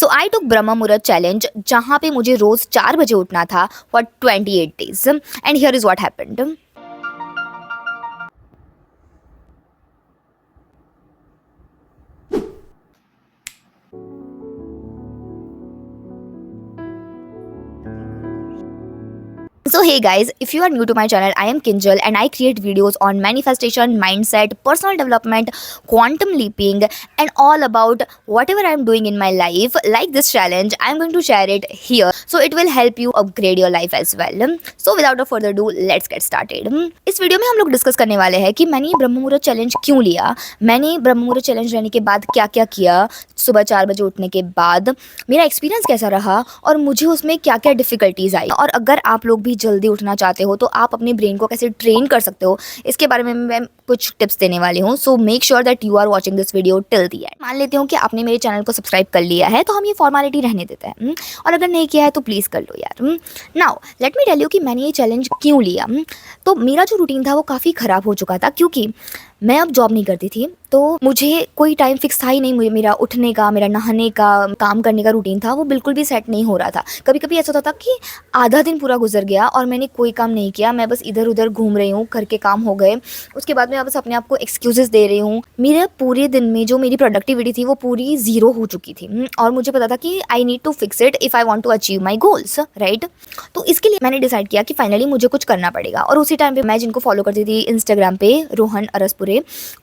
सो आई टुक ब्रह्म Muhurta challenge जहाँ पे मुझे रोज 4 बजे उठना था for 28 days and here is what happened. So hey guys, if you are new to my channel, I am Kinjal and I create videos on manifestation, mindset, personal development, quantum leaping and all about whatever I am doing in my life. Like this challenge, I am going to share it here so it will help you upgrade your life as well. So without a further ado, let's get started. इस video में हम लोग discuss करने वाले हैं कि मैंने ये ब्रह्म मुहूर्त चैलेंज क्यों लिया, मैंने ब्रह्म मुहूर्त चैलेंज लेने के बाद क्या क्या किया, सुबह 4 बजे उठने के बाद मेरा एक्सपीरियंस कैसा रहा और मुझे उसमें क्या क्या डिफ़िकल्टीज आई, और अगर आप लोग भी जल्दी उठना चाहते हो तो आप अपने ब्रेन को कैसे ट्रेन कर सकते हो इसके बारे में मैं कुछ टिप्स देने वाली हूँ। So make sure that you are watching this video till the end. मान लेते हो कि आपने मेरे चैनल को सब्सक्राइब कर लिया है तो हम ये फॉर्मेलिटी रहने देते हैं, और अगर नहीं किया है तो प्लीज़ कर लो यार। Now let me tell you कि मैंने ये चैलेंज क्यों लिया। तो मेरा जो रूटीन था वो काफ़ी ख़राब हो चुका था क्योंकि मैं अब जॉब नहीं करती थी, तो मुझे कोई टाइम फिक्स था ही नहीं। मुझे मेरा उठने का, मेरा नहाने का, काम करने का रूटीन था वो बिल्कुल भी सेट नहीं हो रहा था। कभी कभी ऐसा होता था कि आधा दिन पूरा गुजर गया और मैंने कोई काम नहीं किया, मैं बस इधर उधर घूम रही हूँ, घर के काम हो गए, उसके बाद मैं बस अपने आप को एक्सक्यूजेस दे रही हूँ। मेरे पूरे दिन में जो मेरी प्रोडक्टिविटी थी वो पूरी ज़ीरो हो चुकी थी और मुझे पता था कि I need to fix it if I want to achieve my goals, right. तो इसके लिए मैंने डिसाइड किया कि फाइनली मुझे कुछ करना पड़ेगा। और उसी टाइम पे मैं जिनको फॉलो करती थी इंस्टाग्राम पे, रोहन अरसपुरे,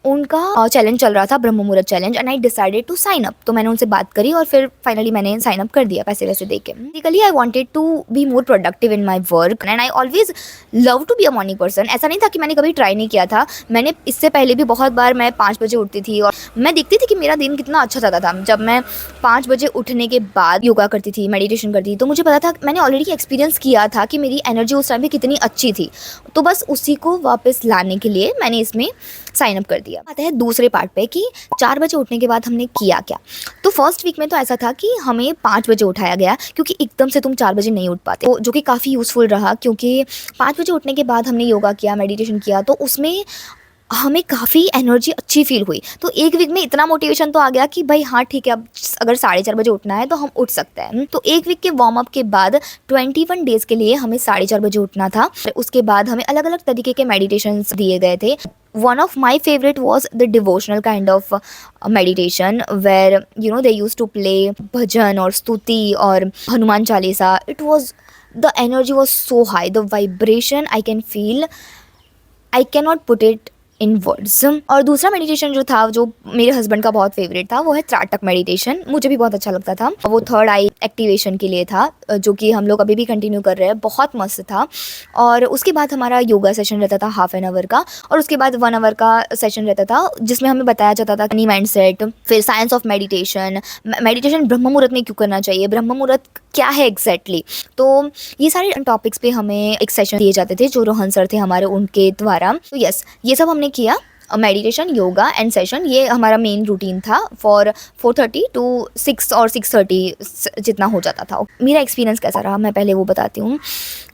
उनका चैलेंज चल रहा था Brahma Muhurta challenge and I decided to sign up. तो मैंने उनसे बात करी और फिर फाइनली मैंने साइन अप कर दिया पैसे वैसे दे के। Basically I wanted to be more productive in my work and I always love to be a morning person. ऐसा नहीं था कि मैंने कभी ट्राई नहीं किया था, मैंने इससे पहले भी बहुत बार मैं 5 बजे उठती थी और मैं देखती थी कि मेरा दिन कितना अच्छा जाता था। जब मैं 5 बजे उठने के बाद योगा करती थी, मेडिटेशन करती थी, तो मुझे पता था, मैंने ऑलरेडी एक्सपीरियंस किया था कि मेरी एनर्जी उस टाइम पे कितनी अच्छी थी। तो बस उसी को वापस लाने के लिए मैंने इसमें साइन अप कर दिया। आते हैं दूसरे पार्ट पे कि 4 बजे उठने के बाद हमने किया क्या। तो फर्स्ट वीक में तो ऐसा था कि हमें 5 बजे उठाया गया क्योंकि एकदम से तुम 4 बजे नहीं उठ पाते, तो जो कि काफ़ी यूज़फुल रहा क्योंकि 5 बजे उठने के बाद हमने योगा किया, मेडिटेशन किया, तो उसमें हमें काफ़ी एनर्जी अच्छी फील हुई। तो एक वीक में इतना मोटिवेशन तो आ गया कि भाई हाँ ठीक है, अब अगर 4:30 बजे उठना है तो हम उठ सकते हैं। तो एक वीक के वार्म अप के बाद 21 डेज़ के लिए हमें 4:30 बजे उठना था। उसके बाद हमें अलग अलग तरीके के मेडिटेशंस दिए गए थे। One of my favorite was the devotional kind of meditation where they used to play bhajan or stuti or Hanuman Chalisa. The energy was so high, the vibration I can feel, I cannot put it in words. और दूसरा meditation जो था, जो मेरे husband का बहुत favourite था, वो है त्राटक मेडिटेशन। मुझे भी बहुत अच्छा लगता था। वो थर्ड आई एक्टिवेशन के लिए था, जो कि हम लोग अभी भी कंटिन्यू कर रहे हैं, बहुत मस्त था। और उसके बाद हमारा योगा सेशन रहता था ½ एन आवर का, और उसके बाद 1 आवर का सेशन रहता था जिसमें हमें बताया जाता था मनी माइंड सेट, फिर साइंस ऑफ मेडिटेशन, मेडिटेशन ब्रह्म मुहूर्त में क्यों करना चाहिए, ब्रह्म मुहूर्त क्या है एग्जैक्टली। तो ये सारे टॉपिक्स पे हमें एक सेशन दिए जाते थे जो रोहन सर थे हमारे, उनके द्वारा। तो यस, ये सब हमने किया, मेडिटेशन, योगा एंड सेशन, ये हमारा मेन रूटीन था फॉर 4:30 to 6 और 6:30 जितना हो जाता था। मेरा एक्सपीरियंस कैसा रहा मैं पहले वो बताती हूँ,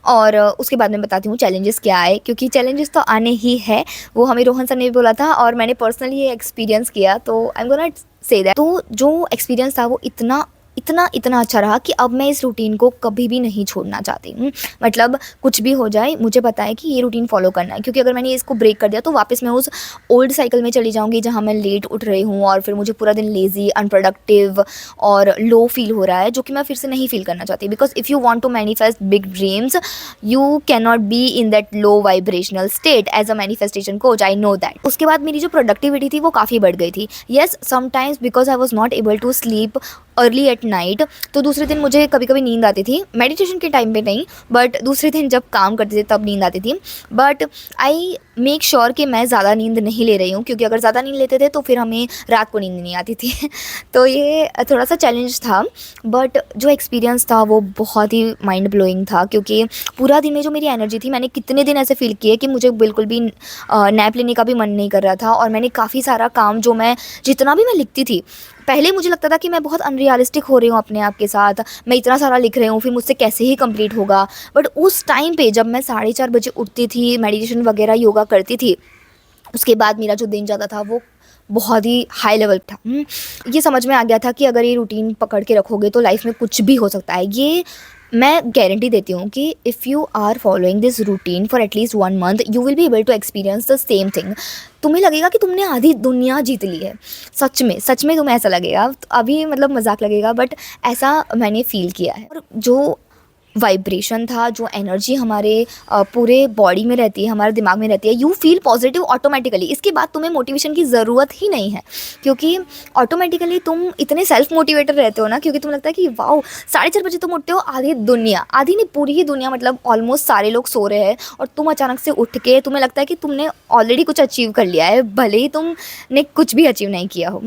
और उसके बाद मैं बताती हूँ चैलेंजेस क्या आए, क्योंकि चैलेंजेस तो आने ही है। वो हमें रोहन सर ने भी बोला था और मैंने पर्सनली ये एक्सपीरियंस किया, तो I am gonna say that. तो जो एक्सपीरियंस था वो इतना इतना इतना अच्छा रहा कि अब मैं इस रूटीन को कभी भी नहीं छोड़ना चाहती हूँ। मतलब कुछ भी हो जाए, मुझे पता है कि ये रूटीन फॉलो करना है, क्योंकि अगर मैंने इसको ब्रेक कर दिया तो वापस मैं उस ओल्ड साइकिल में चली जाऊँगी जहाँ मैं लेट उठ रही हूँ और फिर मुझे पूरा दिन लेज़ी, अनप्रोडक्टिव और लो फील हो रहा है, जो कि मैं फिर से नहीं फील करना चाहती। Because if you want to manifest big dreams, you can not be in that low vibrational state as a manifestation coach, I know that. उसके बाद मेरी जो प्रोडक्टिविटी थी वो काफ़ी बढ़ गई थी। Yes, sometimes because I was not able to sleep early at night, तो दूसरे दिन मुझे कभी कभी नींद आती थी, मेडिटेशन के टाइम पे नहीं, बट दूसरे दिन जब काम करते थे तब नींद आती थी। बट आई मेक श्योर कि मैं ज़्यादा नींद नहीं ले रही हूँ, क्योंकि अगर ज़्यादा नींद लेते थे तो फिर हमें रात को नींद नहीं आती थी। तो ये थोड़ा सा चैलेंज था, बट जो एक्सपीरियंस था वो बहुत ही माइंड ब्लोइंग था, क्योंकि पूरा दिन में जो मेरी एनर्जी थी, मैंने कितने दिन ऐसे फील किए कि मुझे बिल्कुल भी नैप लेने का भी मन नहीं कर रहा था। और मैंने काफ़ी सारा काम, जो मैं जितना भी मैं लिखती थी, पहले मुझे लगता था कि मैं बहुत अनरियलिस्टिक हो रही हूँ अपने आप के साथ, मैं इतना सारा लिख रही हूँ, फिर मुझसे कैसे ही कंप्लीट होगा। बट उस टाइम पे जब मैं 4:30 बजे उठती थी, मेडिटेशन वगैरह योगा करती थी, उसके बाद मेरा जो दिन जाता था वो बहुत ही हाई लेवल था। ये समझ में आ गया था कि अगर ये रूटीन पकड़ के रखोगे तो लाइफ में कुछ भी हो सकता है। ये मैं गारंटी देती हूँ कि if you are following this routine for at least 1 month you will be able to experience the same thing. तुम्हें लगेगा कि तुमने आधी दुनिया जीत ली है। सच में तुम्हें ऐसा लगेगा। तो अभी मतलब मजाक लगेगा बट ऐसा मैंने फील किया है। और जो वाइब्रेशन था, जो एनर्जी हमारे पूरे बॉडी में रहती है, हमारे दिमाग में रहती है, यू फील पॉजिटिव ऑटोमेटिकली। इसके बाद तुम्हें मोटिवेशन की ज़रूरत ही नहीं है, क्योंकि ऑटोमेटिकली तुम इतने सेल्फ मोटिवेटेड रहते हो ना, क्योंकि तुम्हें लगता है कि वाओ 4:30 बजे तुम उठते हो, आधी नहीं पूरी ही दुनिया मतलब ऑलमोस्ट सारे लोग सो रहे हैं और तुम अचानक से उठ के तुम्हें लगता है कि तुमने ऑलरेडी कुछ अचीव कर लिया है, भले ही तुमने कुछ भी अचीव नहीं किया हो।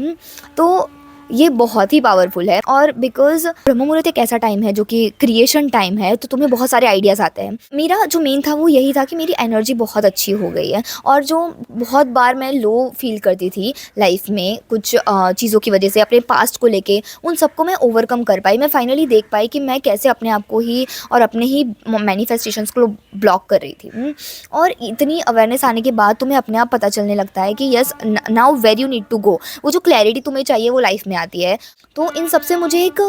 तो ये बहुत ही पावरफुल है। और बिकॉज ब्रह्म मुहूर्त एक ऐसा टाइम है जो कि क्रिएशन टाइम है, तो तुम्हें बहुत सारे आइडियाज़ आते हैं। मेरा जो मेन था वो यही था कि मेरी एनर्जी बहुत अच्छी हो गई है, और जो बहुत बार मैं लो फील करती थी लाइफ में कुछ चीज़ों की वजह से, अपने पास्ट को लेके, उन सबको मैं ओवरकम कर पाई। मैं फाइनली देख पाई कि मैं कैसे अपने आप को ही और अपने ही मैनिफेस्टेशंस को ब्लॉक कर रही थी। और इतनी अवेयरनेस आने के बाद तुम्हें अपने आप पता चलने लगता है कि yes now where you need to go. वो जो क्लैरिटी तुम्हें चाहिए वो लाइफ में आती है। तो इन सब से मुझे एक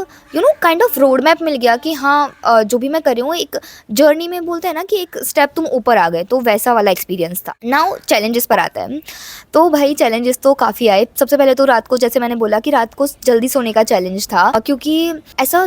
काइंड ऑफ रोड मैप मिल गया कि हाँ जो भी मैं कर रही हूँ एक जर्नी में, बोलते हैं ना कि एक स्टेप तुम ऊपर आ गए, तो वैसा वाला एक्सपीरियंस था। नाउ चैलेंजेस पर आता है। तो भाई चैलेंजेस तो काफ़ी आए। सबसे पहले तो रात को, जैसे मैंने बोला कि रात को जल्दी सोने का चैलेंज था, क्योंकि ऐसा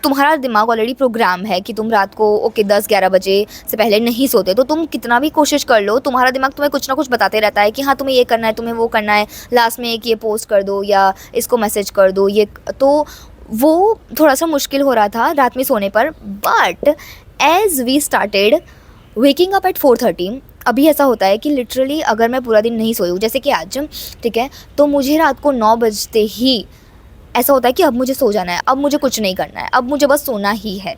तुम्हारा दिमाग ऑलरेडी प्रोग्राम है कि तुम रात को 10-11 बजे से पहले नहीं सोते, तो तुम कितना भी कोशिश कर लो, तुम्हारा दिमाग तुम्हें कुछ ना कुछ बताते रहता है कि हाँ तुम्हें ये करना है, तुम्हें वो करना है, लास्ट में एक ये पोस्ट कर दो या इसको मैसेज कर दो। ये तो वो थोड़ा सा मुश्किल हो रहा था रात में सोने पर। But as we started waking up at 4:30, अभी ऐसा होता है कि लिटरली अगर मैं पूरा दिन नहीं सोई हूँ, जैसे कि आज, ठीक है, तो मुझे रात को 9 बजते ही ऐसा होता है कि अब मुझे सो जाना है, अब मुझे कुछ नहीं करना है, अब मुझे बस सोना ही है।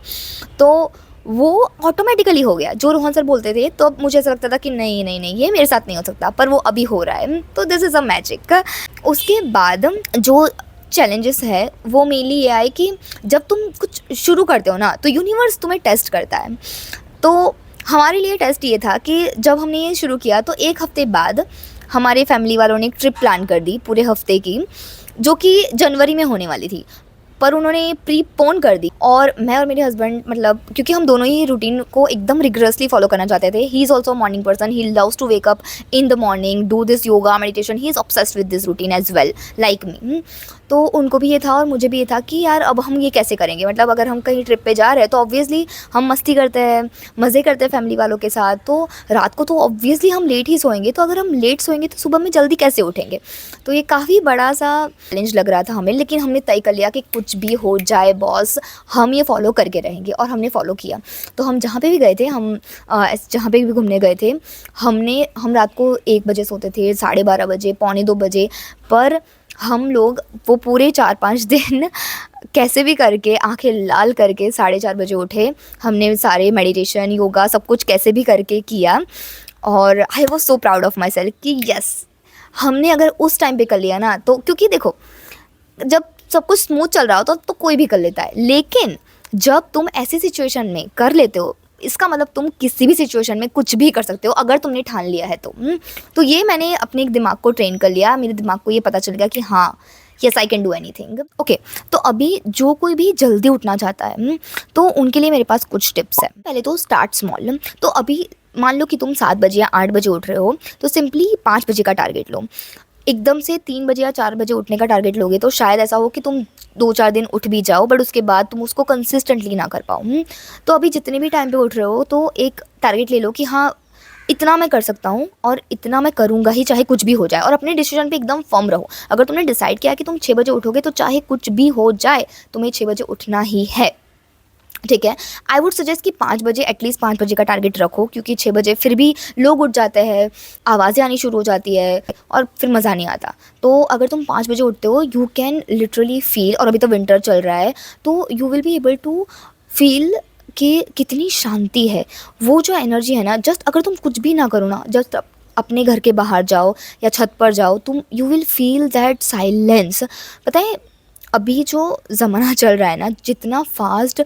तो वो ऑटोमेटिकली हो गया। जो रोहन सर बोलते थे तो अब मुझे ऐसा लगता था कि नहीं नहीं नहीं ये मेरे साथ नहीं हो सकता, पर वो अभी हो रहा है, तो दिस इज़ अ मैजिक। उसके बाद जो चैलेंजेस है वो मेनली ये आए कि जब तुम कुछ शुरू करते हो ना, तो यूनिवर्स तुम्हें टेस्ट करता है। तो हमारे लिए टेस्ट ये था कि जब हमने ये शुरू किया तो 1 हफ्ते बाद हमारे फैमिली वालों ने एक ट्रिप प्लान कर दी पूरे हफ्ते की, जो कि जनवरी में होने वाली थी, पर उन्होंने प्रीपोन कर दी। और मैं और मेरे हस्बैंड, मतलब क्योंकि हम दोनों ही रूटीन को एकदम रिगरसली फॉलो करना चाहते थे। He is also morning person, he loves to wake up in the morning, do this yoga meditation, he is obsessed with this routine as well like me. तो उनको भी ये था और मुझे भी ये था कि यार अब हम ये कैसे करेंगे, मतलब अगर हम कहीं ट्रिप पे जा रहे हैं तो ऑब्वियसली हम मस्ती करते हैं, मज़े करते हैं फैमिली वालों के साथ, तो रात को तो ऑब्वियसली हम लेट ही सोएंगे, तो अगर हम लेट सोएंगे तो सुबह में जल्दी कैसे उठेंगे। तो ये काफ़ी बड़ा सा चैलेंज लग रहा था हमें, लेकिन हमने तय कर लिया कि कुछ भी हो जाए बॉस, हम ये फॉलो करके रहेंगे, और हमने फॉलो किया। तो हम जहाँ पे भी गए थे, हम जहाँ पे भी घूमने गए थे, हम रात को 1 बजे सोते थे, 12:30 बजे, 1:45 बजे, पर हम लोग वो पूरे 4-5 दिन कैसे भी करके आंखें लाल करके 4:30 बजे उठे। हमने सारे मेडिटेशन योगा सब कुछ कैसे भी करके किया, और I was so proud of my self कि यस हमने अगर उस टाइम पे कर लिया ना, तो क्योंकि देखो जब सब कुछ स्मूथ चल रहा हो तो कोई भी कर लेता है, लेकिन जब तुम ऐसी सिचुएशन में कर लेते हो, इसका मतलब तुम किसी भी सिचुएशन में कुछ भी कर सकते हो अगर तुमने ठान लिया है तो। तो ये मैंने अपने दिमाग को ट्रेन कर लिया, मेरे दिमाग को ये पता चल गया कि हाँ yes I can do anything. Okay, तो अभी जो कोई भी जल्दी उठना चाहता है तो उनके लिए मेरे पास कुछ टिप्स है। पहले तो स्टार्ट स्मॉल। तो अभी मान लो कि तुम 7 बजे या 8 बजे उठ रहे हो, तो सिंपली 5 बजे का टारगेट लो। एकदम से 3 बजे या 4 बजे उठने का टारगेट लोगे तो शायद ऐसा हो कि तुम 2-4 दिन उठ भी जाओ, बट उसके बाद तुम उसको कंसिस्टेंटली ना कर पाओ। तो अभी जितने भी टाइम पे उठ रहे हो तो एक टारगेट ले लो कि हाँ इतना मैं कर सकता हूँ और इतना मैं करूँगा ही, चाहे कुछ भी हो जाए, और अपने डिसीजन पे एकदम फर्म रहो। अगर तुमने डिसाइड किया कि तुम 6 बजे उठोगे तो चाहे कुछ भी हो जाए तुम्हें 6 बजे उठना ही है, ठीक है। आई वुड सजेस्ट कि 5 बजे, एटलीस्ट 5 बजे का टारगेट रखो, क्योंकि 6 बजे फिर भी लोग उठ जाते हैं, आवाज़ें आनी शुरू हो जाती है और फिर मज़ा नहीं आता। तो अगर तुम 5 बजे उठते हो यू कैन लिटरली फील, और अभी तो विंटर चल रहा है तो you will be able to feel कि कितनी शांति है। वो जो एनर्जी है ना, जस्ट अगर तुम कुछ भी ना करो ना, जस्ट अपने घर के बाहर जाओ या छत पर जाओ, तुम you will feel that silence. पता है अभी जो ज़माना चल रहा है ना, जितना फास्ट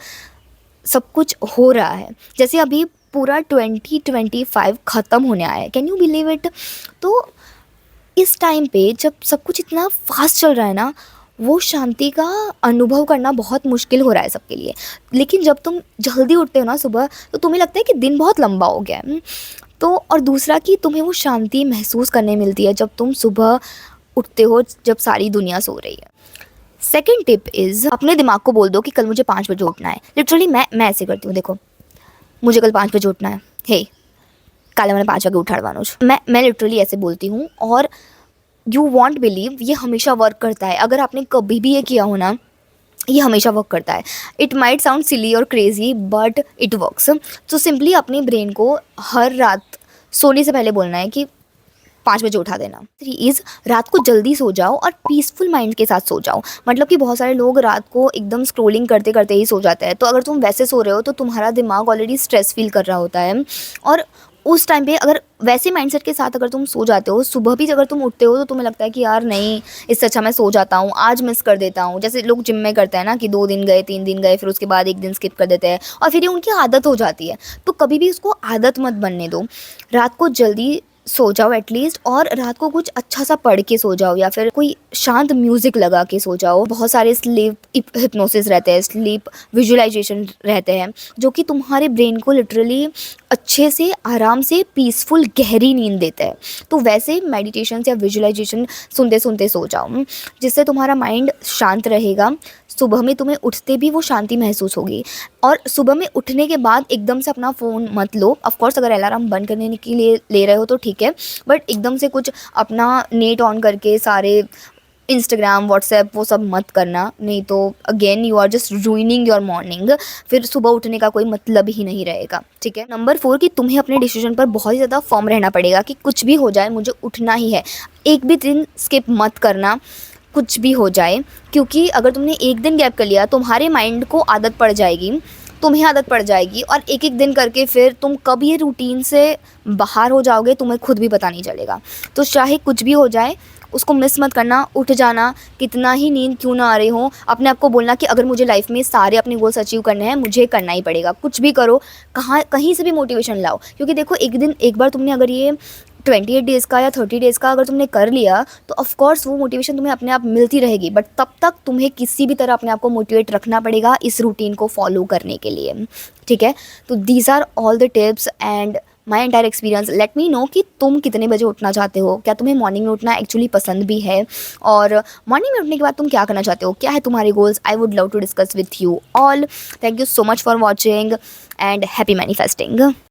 सब कुछ हो रहा है, जैसे अभी पूरा 2025 ख़त्म होने आया है, कैन यू बिलीव इट। तो इस टाइम पे जब सब कुछ इतना फास्ट चल रहा है ना, वो शांति का अनुभव करना बहुत मुश्किल हो रहा है सबके लिए। लेकिन जब तुम जल्दी उठते हो ना सुबह, तो तुम्हें लगता है कि दिन बहुत लंबा हो गया है। तो और दूसरा कि तुम्हें वो शांति महसूस करने मिलती है जब तुम सुबह उठते हो, जब सारी दुनिया सो रही है। सेकेंड टिप इज़, अपने दिमाग को बोल दो कि कल मुझे 5 बजे उठना है। लिटरली मैं ऐसे करती हूँ, देखो मुझे कल 5 बजे उठना है, हे काले मैंने 5 वागे उठाड़वानो छे। मैं लिटरली ऐसे बोलती हूँ, और यू वॉन्ट बिलीव, ये हमेशा वर्क करता है। अगर आपने कभी भी ये किया हो ना, ये हमेशा वर्क करता है। इट माइट साउंड सिली और क्रेजी बट इट वर्क्स। तो सिंपली अपने ब्रेन को हर रात सोने से पहले बोलना है कि 5 बजे उठा देना। 3 इज़, रात को जल्दी सो जाओ और पीसफुल माइंड के साथ सो जाओ। मतलब कि बहुत सारे लोग रात को एकदम स्क्रोलिंग करते करते ही सो जाते हैं। तो अगर तुम वैसे सो रहे हो तो तुम्हारा दिमाग ऑलरेडी स्ट्रेस फील कर रहा होता है, और उस टाइम पे अगर वैसे माइंडसेट के साथ अगर तुम सो जाते हो, सुबह भी अगर तुम उठते हो तो तुम्हें लगता है कि यार नहीं, इससे अच्छा मैं सो जाता हूँ, आज मिस कर देता हूँ। जैसे लोग जिम में करते हैं ना कि 2 दिन गए, 3 दिन गए, फिर उसके बाद 1 दिन स्किप कर देते हैं, और फिर ये उनकी आदत हो जाती है। तो कभी भी उसको आदत मत बनने दो। रात को जल्दी सो जाओ एटलीस्ट, और रात को कुछ अच्छा सा पढ़ के सो जाओ, या फिर कोई शांत म्यूज़िक लगा के सो जाओ। बहुत सारे स्लीप हिप्नोसिस रहते हैं, स्लीप विजुअलाइजेशन रहते हैं, जो कि तुम्हारे ब्रेन को लिटरली अच्छे से आराम से पीसफुल गहरी नींद देता है। तो वैसे मेडिटेशन या विजुअलाइजेशन सुनते सुनते सो जाओ, जिससे तुम्हारा माइंड शांत रहेगा। सुबह में तुम्हें उठते भी वो शांति महसूस होगी। और सुबह में उठने के बाद एकदम से अपना फ़ोन मत लो। ऑफ कोर्स अगर अलार्म बंद करने के लिए ले रहे हो तो ठीक है, बट एकदम से कुछ अपना नेट ऑन करके सारे इंस्टाग्राम, व्हाट्सएप वो सब मत करना, नहीं तो again you are just ruining your morning. फिर सुबह उठने का कोई मतलब ही नहीं रहेगा, ठीक है। नंबर 4 कि तुम्हें अपने डिसीजन पर बहुत ही ज़्यादा फर्म रहना पड़ेगा कि कुछ भी हो जाए मुझे उठना ही है। एक भी दिन स्किप मत करना, कुछ भी हो जाए, क्योंकि अगर तुमने एक दिन गैप कर लिया, तुम्हारे माइंड को आदत पड़ जाएगी, तुम्हें आदत पड़ जाएगी, और एक एक दिन करके फिर तुम कब ये रूटीन से बाहर हो जाओगे तुम्हें खुद भी पता नहीं चलेगा। तो चाहे कुछ भी हो जाए, उसको मिस मत करना। उठ जाना, कितना ही नींद क्यों ना आ रही हो, अपने आप को बोलना कि अगर मुझे लाइफ में सारे अपने गोल्स अचीव करने हैं, मुझे करना ही पड़ेगा। कुछ भी करो, कहीं से भी मोटिवेशन लाओ, क्योंकि देखो एक बार तुमने अगर ये 28 डेज़ का या 30 डेज़ का अगर तुमने कर लिया, तो ऑफ कोर्स वो मोटिवेशन तुम्हें अपने आप मिलती रहेगी, बट तब तक तुम्हें किसी भी तरह अपने आप को मोटिवेट रखना पड़ेगा इस रूटीन को फॉलो करने के लिए, ठीक है। तो these are all the tips and my entire experience. Let me know कि तुम कितने बजे उठना चाहते हो, क्या तुम्हें मॉर्निंग में उठना एक्चुअली पसंद भी है, और मॉर्निंग में उठने के बाद तुम क्या करना चाहते हो, क्या है तुम्हारे goals. I would love to discuss with you all. Thank you so much for watching and happy manifesting.